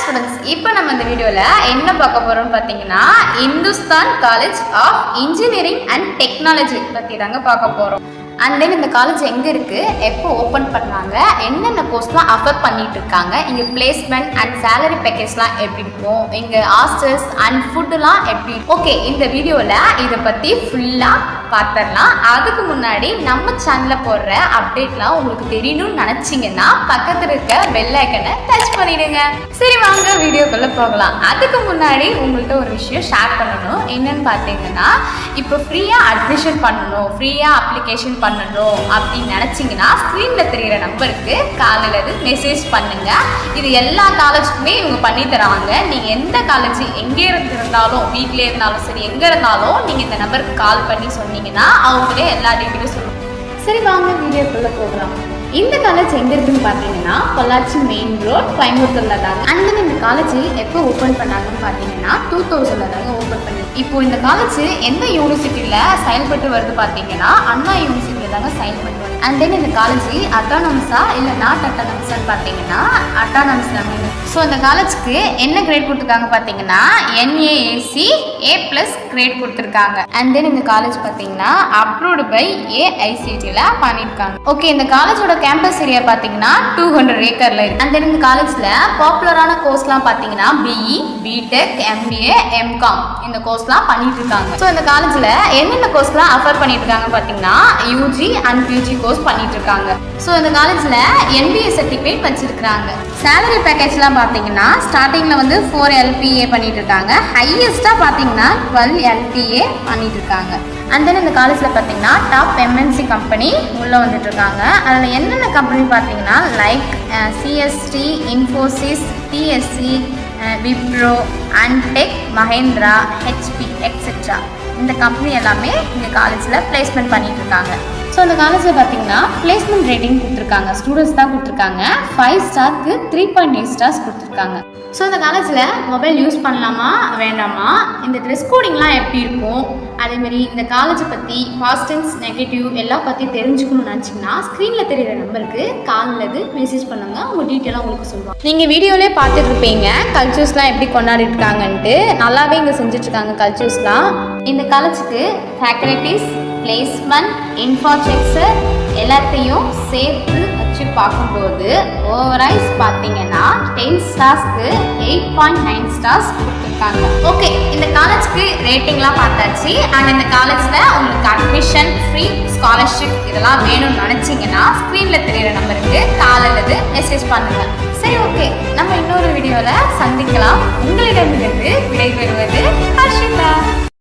Students, இப்போ நம்ம இந்த வீடியோவில் என்ன பார்க்க போகிறோம்னு பார்த்தீங்கன்னா Hindustan college of engineering and technology பற்றி தாங்க பார்க்க போகிறோம். அண்ட் தென் இந்த காலேஜ் எங்கே இருக்குது, எப்போ ஓப்பன் பண்ணாங்க, என்னென்ன கோர்ஸ்லாம் ஆஃபர் பண்ணிட்டு இருக்காங்க, இங்கே பிளேஸ்மெண்ட் அண்ட் சேலரி பேக்கேஜ்லாம் எப்படி இருக்கும், இங்கே ஹாஸ்டல்ஸ் அண்ட் ஃபுட்டுலாம் எப்படி. ஓகே, இந்த வீடியோவில் இதை பற்றி ஃபுல்லாக பார்த்துடலாம். அதுக்கு முன்னாடி நம்ம சேனலில் போடுற அப்டேட்லாம் உங்களுக்கு தெரியணும்னு நினச்சிங்கன்னா பக்கத்தில் இருக்க பெல் ஐக்கனை டச் பண்ணிடுங்க. சரி, வாங்க வீடியோக்குள்ளே போகலாம். அதுக்கு முன்னாடி உங்கள்கிட்ட ஒரு விஷயம் ஷேர் பண்ணணும். என்னன்னு பார்த்தீங்கன்னா, இப்போ ஃப்ரீயாக அட்மிஷன் பண்ணணும், ஃப்ரீயாக அப்ளிகேஷன் பண்ணணும் அப்படின்னு நினச்சிங்கன்னா ஸ்க்ரீனில் தெரிகிற நம்பருக்கு காலையில் மெசேஜ் பண்ணுங்க. இது எல்லா காலேஜுக்குமே இவங்க பண்ணி தராங்க. நீங்கள் எந்த காலேஜ் எங்கே இருந்தாலும், வீட்டிலே இருந்தாலும் சரி, எங்கே இருந்தாலும் நீங்கள் இந்த நம்பருக்கு கால் பண்ணி சொன்னீங்கன்னா அவங்களே எல்லா டீட்டெயிலும் சொல்லுவாங்க. சரி, வாங்க வீடியோக்குள்ளே போகலாம். இந்த காலேஜ் எங்கே இருக்குன்னு பார்த்தீங்கன்னா பொள்ளாச்சி மெயின் ரோட், கோயம்புத்தூரில் தாங்க. அண்ட் தென் இந்த காலேஜ் எப்போ ஓப்பன் பண்ணாங்கன்னு பார்த்தீங்கன்னா 2000 தாங்க ஓப்பன் பண்ணி. இப்போ இந்த காலேஜ் எந்த யூனிவர்சிட்டியில் செயல்பட்டு வருது பார்த்தீங்கன்னா அண்ணா யூனிவர்சிட்டியில் தாங்க செயல்பட்டு வருது. அண்ட் தென் இந்த காலேஜ் அட்டானமஸா இல்லை நாட் அட்டானமஸான்னு பார்த்தீங்கன்னா அட்டானமஸ் தாங்க. ஸோ இந்த காலேஜுக்கு என்ன கிரேட் கொடுத்துருக்காங்க பார்த்தீங்கன்னா NAAC A+ கிரேட் கொடுத்துருக்காங்க. அண்ட் தென் இந்த காலேஜ் பார்த்தீங்கன்னா அப்ரூவ்டு பை AICTல பண்ணியிருக்காங்க. ஓகே, இந்த காலேஜோட கேம்பஸ் ஏரியா பார்த்தீங்கன்னா 200 ஏக்கர்ல இருக்கு. அண்ட் தென் இந்த காலேஜ்ல பாப்புலரான கோர்ஸ்லாம் பார்த்தீங்கன்னா BE, BTech, MBA, MCom இந்த கோர்ஸ்லாம் பண்ணிட்டு இருக்காங்க. ஸோ இந்த காலேஜ்ல என்னென்ன கோர்ஸ்லாம் ஆஃபர் பண்ணிட்டு இருக்காங்க பார்த்தீங்கன்னா UG அண்ட் PG கோர்ஸ் பண்ணிட்டு இருக்காங்க. ஸோ இந்த காலேஜ்ல MBA சர்டிஃபிகேட் வச்சிருக்காங்க. சேலரி பேக்கேஜ்லாம் பார்த்தீங்கன்னா ஸ்டார்டிங்ல வந்து 4 LPA பண்ணிட்டு இருக்காங்க. ஹையஸ்டா பார்த்தீங்கன்னா 12 LPA பண்ணிட்டு இருக்காங்க. அண்ட் தென் இந்த காலேஜில் பார்த்தீங்கன்னா டாப் MNC கம்பெனி உள்ளே வந்துட்டு இருக்காங்க. அதில் என்னென்ன கம்பெனி பார்த்தீங்கன்னா like CST, Infosys, TSC, Wipro, Antec, Mahindra, HP etcetera இந்த கம்பெனி எல்லாமே இந்த காலேஜில் பிளேஸ்மெண்ட் பண்ணிட்டு இருக்காங்க. ஸோ இந்த காலேஜில் பார்த்தீங்கன்னா பிளேஸ்மெண்ட் ரேட்டிங் கொடுத்துருக்காங்க. ஸ்டூடெண்ட்ஸ் தான் கொடுத்துருக்காங்க. 5 ஸ்டாருக்கு 3.8 ஸ்டார்ஸ் கொடுத்துருக்காங்க. ஸோ இந்த காலேஜில் மொபைல் யூஸ் பண்ணலாமா வேண்டாமா, இந்த ட்ரெஸ் கோடிங்லாம் எப்படி இருக்கும், அதேமாரி இந்த காலேஜை பற்றி பாசிட்டிவ்ஸ் நெகட்டிவ் எல்லாம் பற்றி தெரிஞ்சுக்கணும்னு நினச்சிங்கன்னா ஸ்க்ரீனில் தெரிகிற நம்பருக்கு காலில் மெசேஜ் பண்ணுங்க. உங்கள் டீட்டெயிலாக உங்களுக்கு சொல்லுவாங்க. நீங்கள் வீடியோவிலே பார்த்துட்டு இருப்பீங்க கல்ச்சர்ஸ்லாம் எப்படி கொண்டாடிட்டு இருக்காங்கன்ட்டு. நல்லாவே இங்கே செஞ்சுட்ருக்காங்க கல்ச்சர்ஸ்லாம். இந்த காலேஜுக்கு ஃபேக்கல்டிஸ், பிளேஸ்மெண்ட், இன்ஃப்ராஸ்ட்ரக்சர் எல்லாத்தையும் சேர்த்து வச்சு பார்க்கும்போது ஓவராய்ஸ் பார்த்தீங்கன்னா 10 ஸ்டார்ஸ்க்கு 8.9 ஸ்டார்ஸ் கொடுத்துருக்காங்க. ஓகே, இந்த காலேஜ்க்கு ரேட்டிங்லாம் பார்த்தாச்சு. அண்ட் இந்த காலேஜில் உங்களுக்கு அட்மிஷன், ஃப்ரீ ஸ்காலர்ஷிப் இதெல்லாம் வேணும்னு நினச்சிங்கன்னா ஸ்க்ரீனில் தெரிகிற நம்பருக்கு காலையில் மெசேஜ் பண்ணுங்கள். சரி, ஓகே, நம்ம இன்னொரு வீடியோவில் சந்திக்கலாம். உங்களிடமிருந்து விடைபெறுவது ஹர்ஷிதா.